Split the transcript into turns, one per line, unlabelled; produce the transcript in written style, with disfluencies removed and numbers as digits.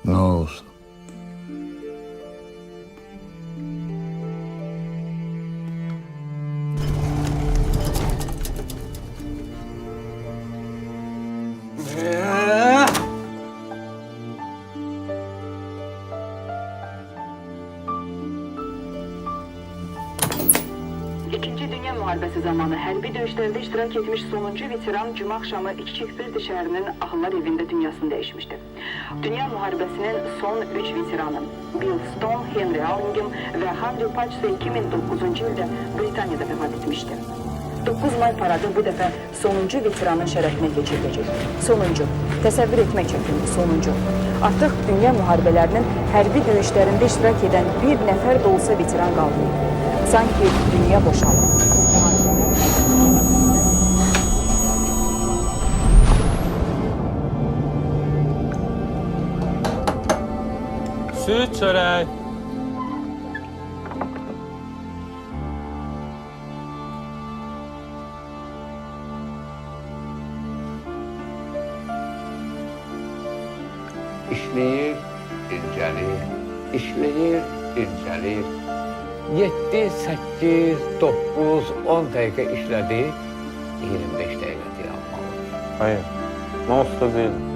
Ne olsun?
İkinci Dünya Müharibəsi zamanı hərbi döyüşlərdə iştirak etmiş sonuncu veteran cümə axşamı Kiçik şəhərinin Ahıllar evində dünyasını dəyişmişdi. Dünya Müharibəsinin son 3 veteranı Bill Stone, Henry Allingem və Henry Patch isə 2009-cu ildə Britaniyada vəfat etmişdi. 9 may paradı bu dəfə sonuncu veteranın şərəfinə keçiriləcək. Sonuncu, təsəvvür etmək çətindir, sonuncu. Artıq dünya müharibələrinin hərbi döyüşlərində iştirak edən bir nəfər də olsa veteran qalmayıb. Sanki dünya boşalır.
Süt çörək.
İşləyir, incəlir, işləyir, incəlir. 7, 8, 9, 10 dəqiqə işlədi, 25 dəqiqə dayanmalı.
Hayır, mən usta değilim.